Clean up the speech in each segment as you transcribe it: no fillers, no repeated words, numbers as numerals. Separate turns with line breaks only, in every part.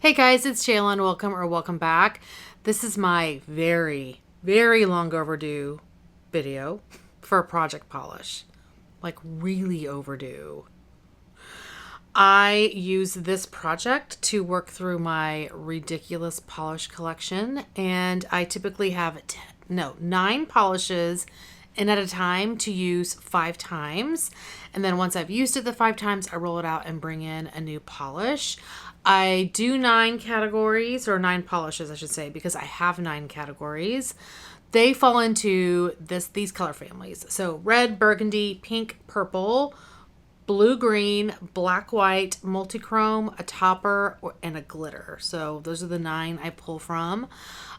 Hey guys, it's Shaylin. Welcome back. This is my very, very long overdue video for a project polish. Like really overdue. I use this project to work through my ridiculous polish collection, and I typically have 9 polishes in at a time to use 5 times. And then once I've used it the 5 times, I roll it out and bring in a new polish. I do 9 categories, or 9 polishes, I should say, because I have 9 categories. They fall into these color families. So red, burgundy, pink, purple, blue, green, black, white, multichrome, a topper, and a glitter. So those are the 9 I pull from.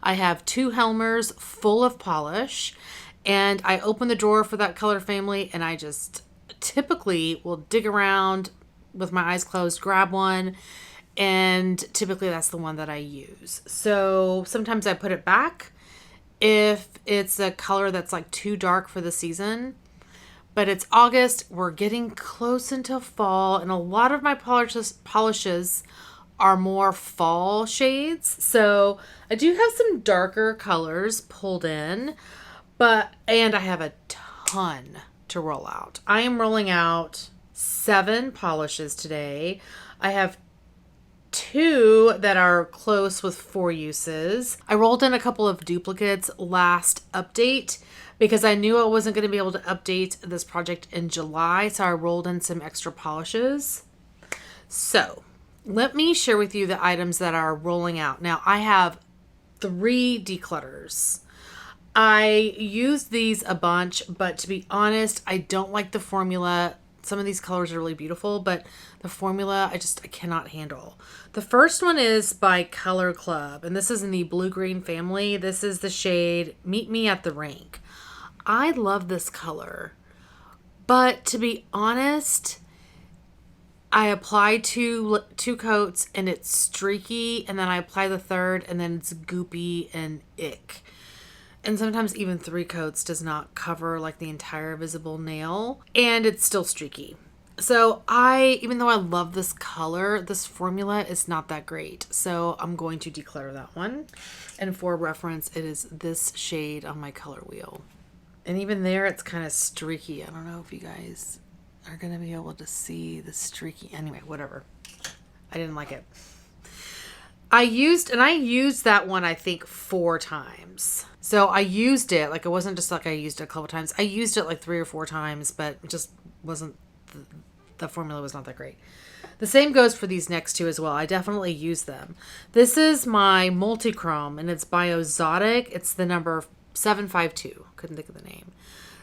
I have 2 Helmers full of polish, and I open the drawer for that color family, and I just typically will dig around with my eyes closed, grab one, and typically that's the one that I use. So sometimes I put it back if it's a color that's like too dark for the season. But it's August, we're getting close into fall, and a lot of my polishes are more fall shades. So I do have some darker colors pulled in, and I have a ton to roll out. I am rolling out 7 polishes today. I have 2 that are close with 4 uses. I rolled in a couple of duplicates last update because I knew I wasn't going to be able to update this project in July, so I rolled in some extra polishes. So let me share with you the items that are rolling out. Now I have 3 declutters. I use these a bunch, but to be honest, I don't like the formula. Some of these colors are really beautiful, but the formula I cannot handle. The first one is by Colourpop, and this is in the blue-green family. This is the shade Meet Me at the Rink. I love this color, but to be honest, I applied two coats and it's streaky, and then I apply the third and then it's goopy and ick. And sometimes even 3 coats does not cover like the entire visible nail, and it's still streaky. So even though I love this color, this formula is not that great. So I'm going to declutter that one. And for reference, it is this shade on my color wheel. And even there, it's kind of streaky. I don't know if you guys are going to be able to see the streaky. Anyway, whatever. I didn't like it. I used that one, I think, 4 times. So I used it, like it wasn't just like I used it a couple times. I used it like 3 or 4 times, but it just wasn't, the formula was not that great. The same goes for these next 2 as well. I definitely use them. This is my multichrome, and it's by Exotic. It's the number 752. Couldn't think of the name.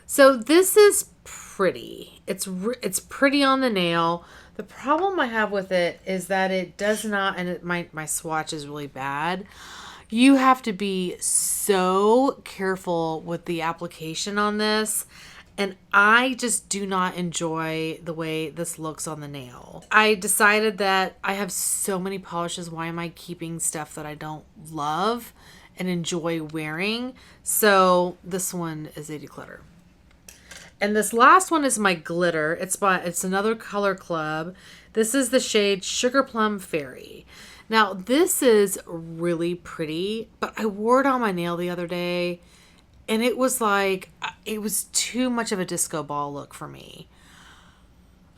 So this is pretty. It's pretty on the nail. The problem I have with it is that it does not, and my swatch is really bad. You have to be so careful with the application on this, and I just do not enjoy the way this looks on the nail. I decided that I have so many polishes. Why am I keeping stuff that I don't love and enjoy wearing? So this one is a declutter. And this last one is my glitter. It's another Colourpop. This is the shade Sugar Plum Fairy. Now this is really pretty, but I wore it on my nail the other day, and it was too much of a disco ball look for me.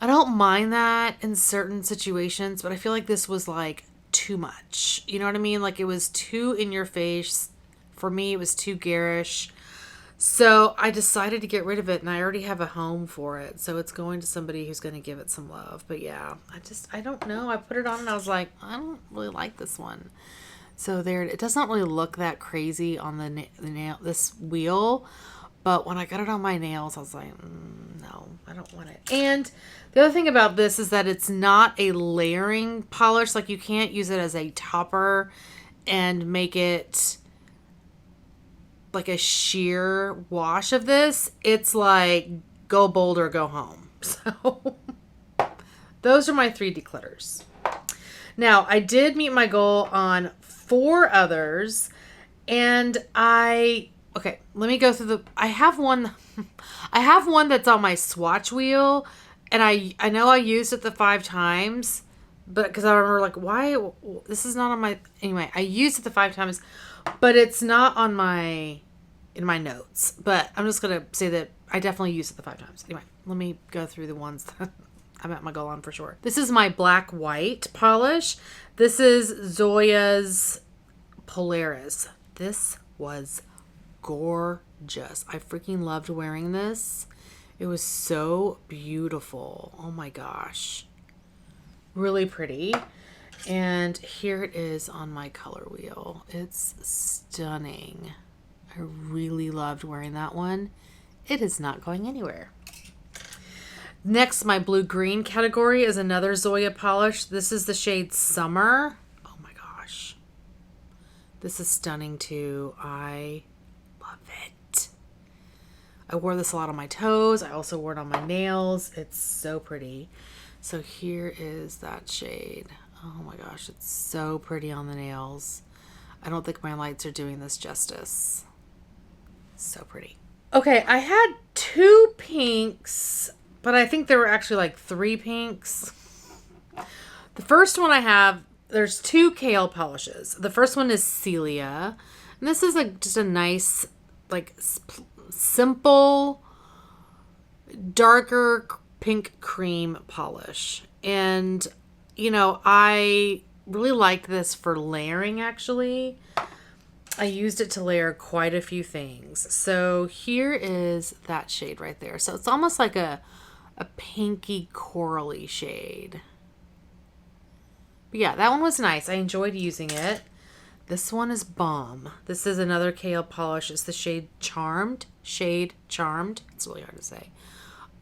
I don't mind that in certain situations, but I feel like this was like too much. You know what I mean? Like it was too in your face. For me, it was too garish. So I decided to get rid of it, and I already have a home for it. So it's going to somebody who's going to give it some love. But yeah, I don't know. I put it on and I was like, I don't really like this one. So there, it does not really look that crazy on the nail, this wheel. But when I got it on my nails, I was like, no, I don't want it. And the other thing about this is that it's not a layering polish. Like you can't use it as a topper and make it like a sheer wash of this. It's like go bold or go home. So those are my 3 declutters. Now I did meet my goal on 4 others, and okay, let me go through I have one that's on my swatch wheel, and I know I used it the 5 times, but because I remember like, why, this is not on my, anyway, I used it the 5 times, but it's not on my, in my notes. But I'm just going to say that I definitely used it the 5 times. Anyway, let me go through the ones that I met my goal on for sure. This is my black white polish. This is Zoya's Polaris. This was gorgeous. I freaking loved wearing this. It was so beautiful. Oh my gosh. Really pretty. And here it is on my color wheel. It's stunning. I really loved wearing that one. It is not going anywhere. Next, my blue-green category is another Zoya polish. This is the shade Summer. Oh my gosh. This is stunning too. I love it. I wore this a lot on my toes. I also wore it on my nails. It's so pretty. So here is that shade. Oh my gosh, it's so pretty on the nails. I don't think my lights are doing this justice. So pretty. Okay, I had 2 pinks, but I think there were actually like 3 pinks. The first one I have, there's 2 kale polishes. The first one is Celia. And this is like just a nice, like simple, darker pink cream polish. And, you know, I really like this for layering actually. I used it to layer quite a few things. So here is that shade right there. So it's almost like a pinky corally shade. But yeah, that one was nice. I enjoyed using it. This one is bomb. This is another kale polish. It's the shade Charmed. It's really hard to say.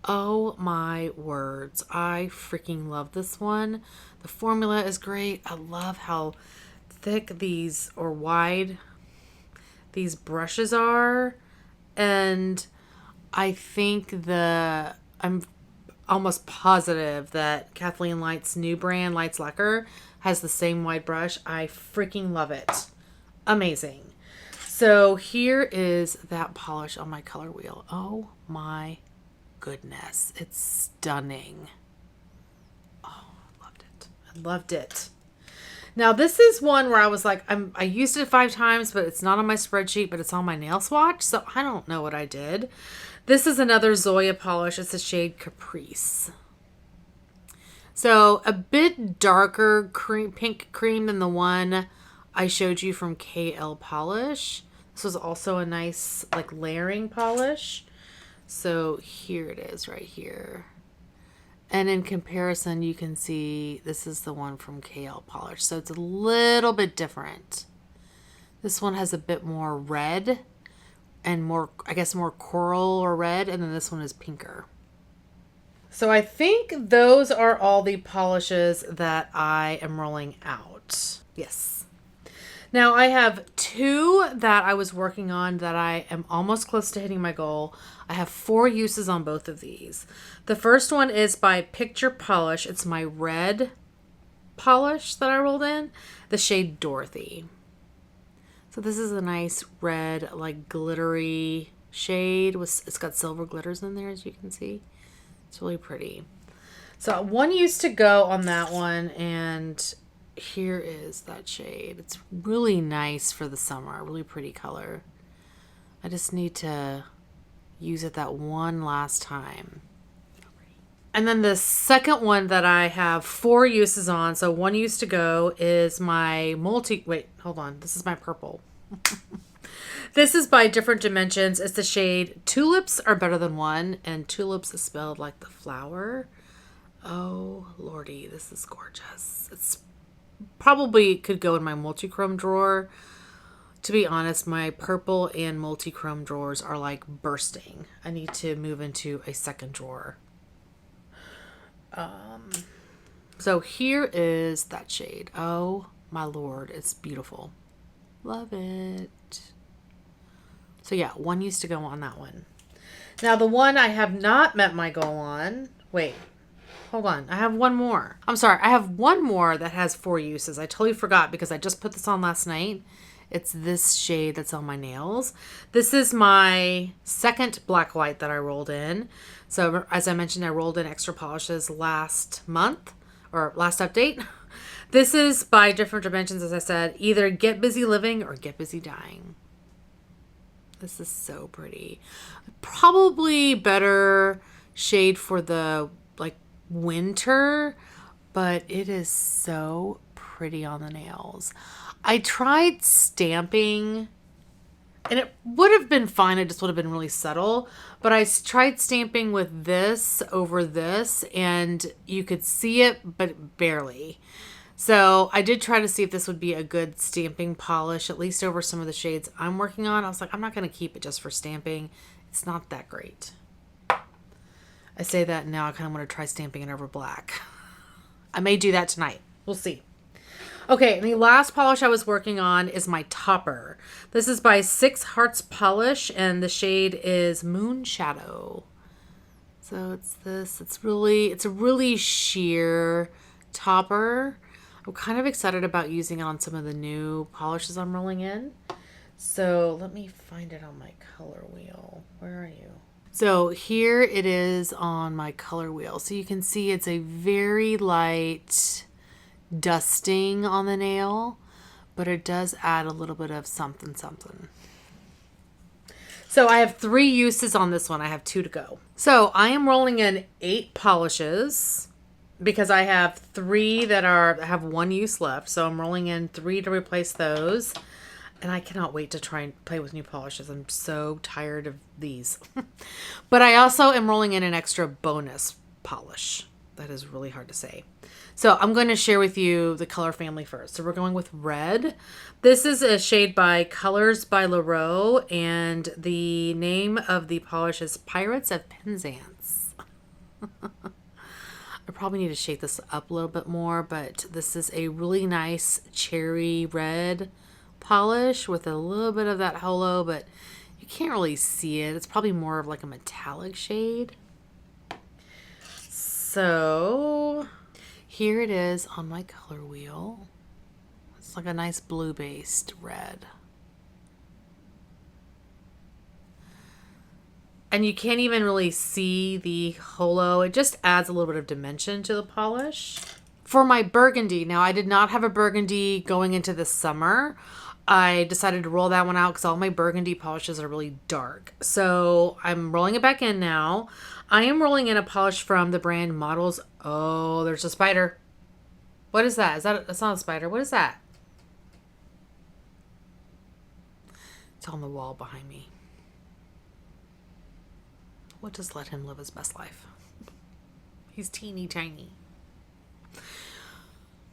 Oh my words. I freaking love this one. The formula is great. I love how thick these, or wide, these brushes are. And I think I'm almost positive that Kathleen Light's new brand, Lights Lacquer, has the same wide brush. I freaking love it. Amazing. So here is that polish on my color wheel. Oh my goodness. It's stunning. Oh, I loved it. I loved it. Now this is one where I was like, I used it 5 times, but it's not on my spreadsheet, but it's on my nail swatch. So I don't know what I did. This is another Zoya polish. It's the shade Caprice. So a bit darker pink cream than the one I showed you from KL Polish. This was also a nice like layering polish. So here it is right here. And in comparison, you can see this is the one from KL Polish. So it's a little bit different. This one has a bit more red and more, I guess, more coral or red. And then this one is pinker. So I think those are all the polishes that I am rolling out. Yes. Now I have 2 that I was working on that I am almost close to hitting my goal. I have 4 uses on both of these. The first one is by Picture Polish. It's my red polish that I rolled in, the shade Dorothy. So this is a nice red, like glittery shade. It's got silver glitters in there, as you can see. It's really pretty. So 1 use to go on that one, and here is that shade. It's really nice for the summer, really pretty color. I just need to use it that one last time. And then the second one that I have 4 uses on, so 1 use to go, is my wait, hold on. This is my purple. This is by Different Dimensions. It's the shade Tulips Are Better Than One, and tulips is spelled like the flower. Oh, lordy, this is gorgeous. It's probably could go in my multi-chrome drawer. To be honest, my purple and multi-chrome drawers are like bursting. I need to move into a second drawer. So here is that shade. Oh my lord, it's beautiful. Love it. So yeah, 1 use to go on that one. Now the one I have not met my goal on, wait, hold on. I have 1 more. I'm sorry. I have 1 more that has 4 uses. I totally forgot because I just put this on last night. It's this shade that's on my nails. This is my second black white that I rolled in. So as I mentioned, I rolled in extra polishes last month or last update. This is by Different Dimensions, as I said, either Get Busy Living or Get Busy Dying. This is so pretty. Probably better shade for the like winter, but it is so pretty on the nails. I tried stamping and it would have been fine. It just would have been really subtle. But I tried stamping with this over this and you could see it, but barely. So I did try to see if this would be a good stamping polish, at least over some of the shades I'm working on. I was like, I'm not going to keep it just for stamping. It's not that great. I say that and now I kind of want to try stamping it over black. I may do that tonight. We'll see. Okay, and the last polish I was working on is my topper. This is by Six Hearts Polish, and the shade is Moon Shadow. So it's this. It's a really sheer topper. I'm kind of excited about using it on some of the new polishes I'm rolling in. So let me find it on my color wheel. Where are you? So here it is on my color wheel. So you can see it's a very light dusting on the nail, but it does add a little bit of something. So I have 3 uses on this one. I have 2 to go. So I am rolling in 8 polishes because I have 3 that have 1 use left. So I'm rolling in 3 to replace those. And I cannot wait to try and play with new polishes. I'm so tired of these. But I also am rolling in an extra bonus polish. That is really hard to say. So I'm going to share with you the color family first. So we're going with red. This is a shade by Colors by Leroux, and the name of the polish is Pirates of Penzance. I probably need to shake this up a little bit more, but this is a really nice cherry red polish with a little bit of that holo, but you can't really see it. It's probably more of like a metallic shade. So here it is on my color wheel. It's like a nice blue-based red. And you can't even really see the holo. It just adds a little bit of dimension to the polish. For my burgundy, now I did not have a burgundy going into the summer. I decided to roll that one out because all my burgundy polishes are really dark. So I'm rolling it back in now. I am rolling in a polish from the brand Models. Oh, there's a spider. What is that? That's not a spider. What is that? It's on the wall behind me. We'll just let him live his best life. He's teeny tiny.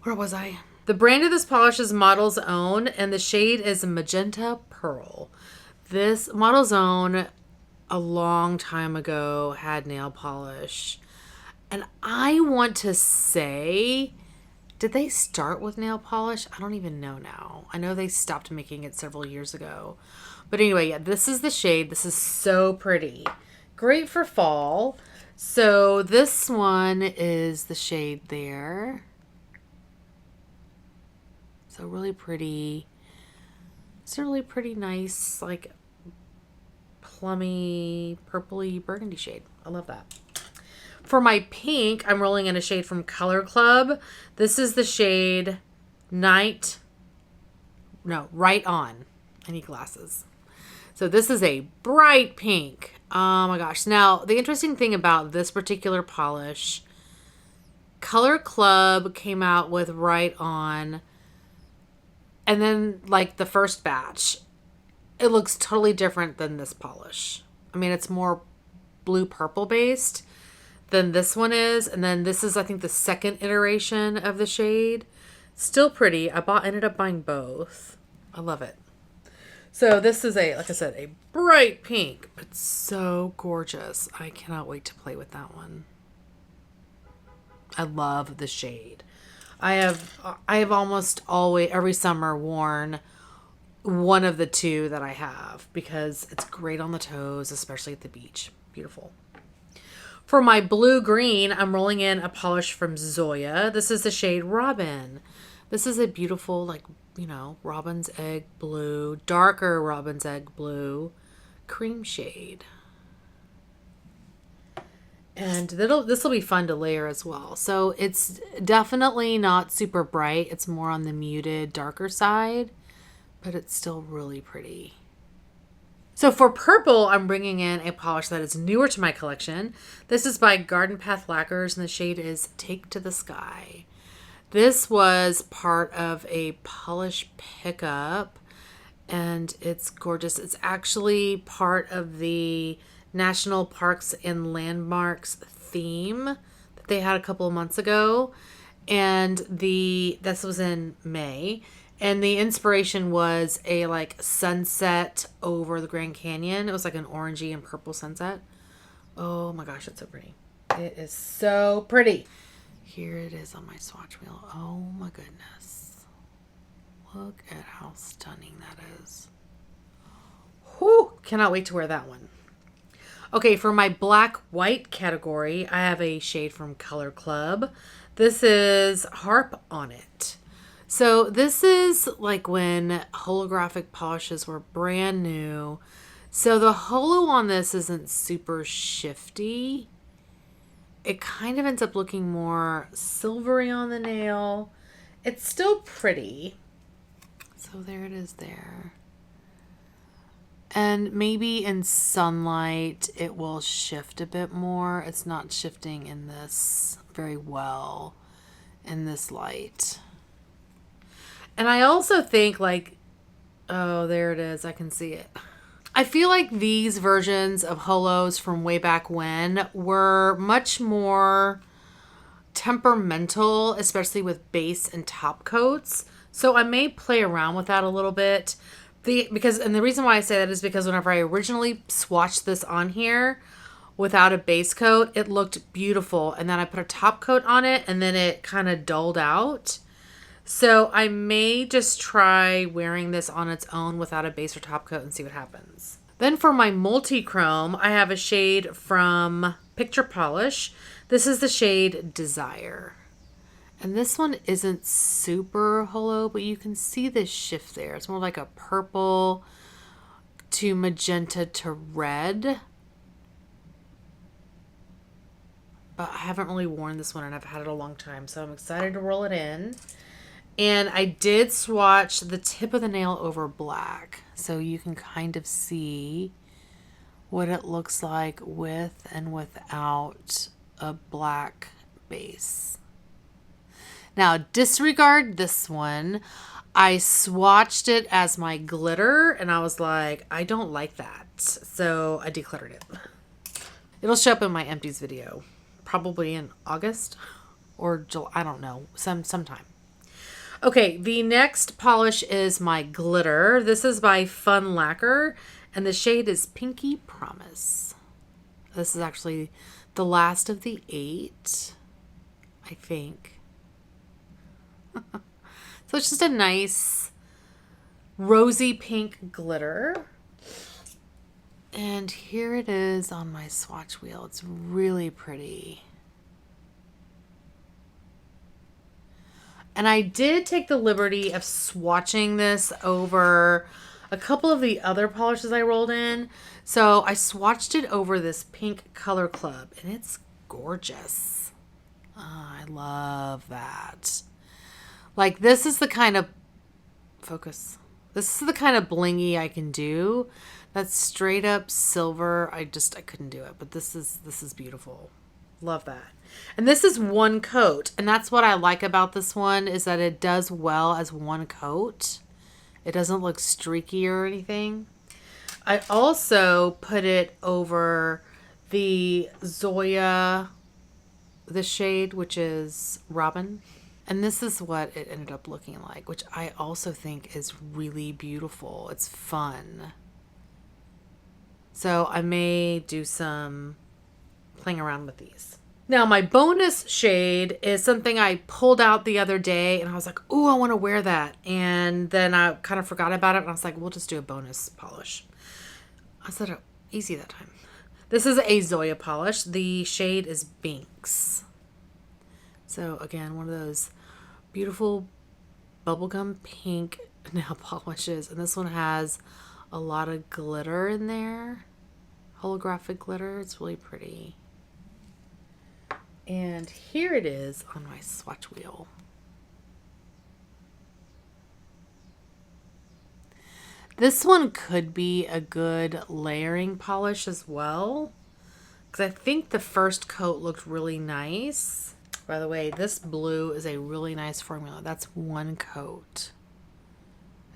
Where was I? The brand of this polish is Model's Own, and the shade is Magenta Pearl. This Model's Own, a long time ago, had nail polish. And I want to say, did they start with nail polish? I don't even know now. I know they stopped making it several years ago. But anyway, yeah, this is the shade. This is so pretty. Great for fall. So this one is the shade there. So really pretty. It's a really pretty nice, like, plummy, purpley burgundy shade. I love that. For my pink, I'm rolling in a shade from Color Club. This is the shade Right On. I need glasses. So this is a bright pink. Oh my gosh. Now, the interesting thing about this particular polish, Color Club came out with Right On. And then, like, the first batch, it looks totally different than this polish. I mean, it's more blue-purple based than this one is. And then this is, I think, the second iteration of the shade. Still pretty. Ended up buying both. I love it. So this is like I said, a bright pink. It's so gorgeous. I cannot wait to play with that one. I love the shade. I have almost always, every summer, worn one of the 2 that I have because it's great on the toes, especially at the beach. Beautiful. For my blue-green, I'm rolling in a polish from Zoya. This is the shade Robin. This is a beautiful, like, you know, robin's egg blue, darker robin's egg blue, cream shade. And this will be fun to layer as well. So it's definitely not super bright. It's more on the muted, darker side, but it's still really pretty. So for purple, I'm bringing in a polish that is newer to my collection. This is by Garden Path Lacquers, and the shade is Take to the Sky. This was part of a polish pickup, and it's gorgeous. It's actually part of the National Parks and Landmarks theme that they had a couple of months ago. And this was in May. And the inspiration was a like sunset over the Grand Canyon. It was like an orangey and purple sunset. Oh my gosh, it's so pretty. It is so pretty. Here it is on my swatch wheel. Oh my goodness. Look at how stunning that is. Whew, cannot wait to wear that one. Okay, for my black white category, I have a shade from Colourpop. This is Harp on It. So this is like when holographic polishes were brand new. So the holo on this isn't super shifty. It kind of ends up looking more silvery on the nail. It's still pretty. So there it is there. And maybe in sunlight, it will shift a bit more. It's not shifting in this very well in this light. And I also think like, oh, there it is. I can see it. I feel like these versions of holos from way back when were much more temperamental, especially with base and top coats. So I may play around with that a little bit. The reason why I say that is because whenever I originally swatched this on here without a base coat, it looked beautiful. And then I put a top coat on it and then it kind of dulled out. So I may just try wearing this on its own without a base or top coat and see what happens. Then for my multi-chrome, I have a shade from Picture Polish. This is the shade Desire. And this one isn't super holo, but you can see this shift there. It's more like a purple to magenta to red. But I haven't really worn this one and I've had it a long time, so I'm excited to roll it in. And I did swatch the tip of the nail over black, so you can kind of see what it looks like with and without a black base. Now, disregard this one. I swatched it as my glitter, and I was like, I don't like that. So I decluttered it. It'll show up in my empties video, probably in August or July, I don't know, sometime. Okay, the next polish is my glitter. This is by Fun Lacquer, and the shade is Pinky Promise. This is actually the last of the 8, I think. So it's just a nice rosy pink glitter. And here it is on my swatch wheel. It's really pretty. And I did take the liberty of swatching this over a couple of the other polishes I rolled in. So I swatched it over this pink Colourpop, and it's gorgeous. Oh, I love that. Like, this is the kind of focus. This is the kind of blingy I can do. That's straight up silver. I couldn't do it, but this is beautiful. Love that. And this is one coat, and that's what I like about this one is that it does well as one coat. It doesn't look streaky or anything. I also put it over the Zoya, the shade, which is Robin. And this is what it ended up looking like, which I also think is really beautiful. It's fun. So I may do some playing around with these. Now, my bonus shade is something I pulled out the other day, and I was like, ooh, I want to wear that. And then I kind of forgot about it, and I was like, we'll just do a bonus polish. I said, oh, easy that time. This is a Zoya polish. The shade is Binks. So, again, one of those beautiful bubblegum pink nail polishes. And this one has a lot of glitter in there. Holographic glitter. It's really pretty. And here it is on my swatch wheel. This one could be a good layering polish as well, because I think the first coat looked really nice. By the way, this blue is a really nice formula. That's one coat.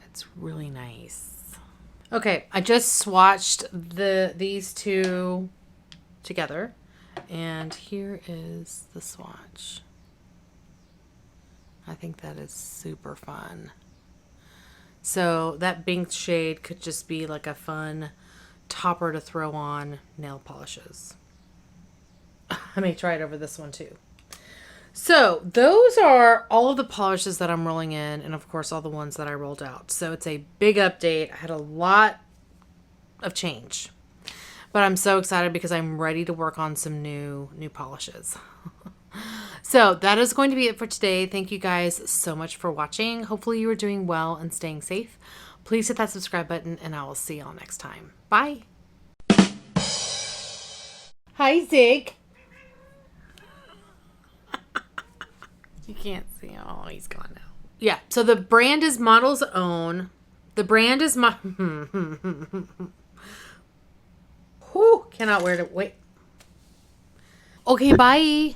It's really nice. Okay, I just swatched these two together, and here is the swatch. I think that is super fun. So that pink shade could just be like a fun topper to throw on nail polishes. I may try it over this one too. So those are all of the polishes that I'm rolling in, and of course all the ones that I rolled out. So it's a big update. I had a lot of change, but I'm so excited because I'm ready to work on some new polishes. So that is going to be it for today. Thank you guys so much for watching. Hopefully you are doing well and staying safe. Please hit that subscribe button, and I will see y'all next time. Bye. Hi, Zig. You can't see him. Oh, he's gone now. Yeah, so the brand is Model's Own. The brand is my... Whew, cannot wear it. Wait. Okay, bye.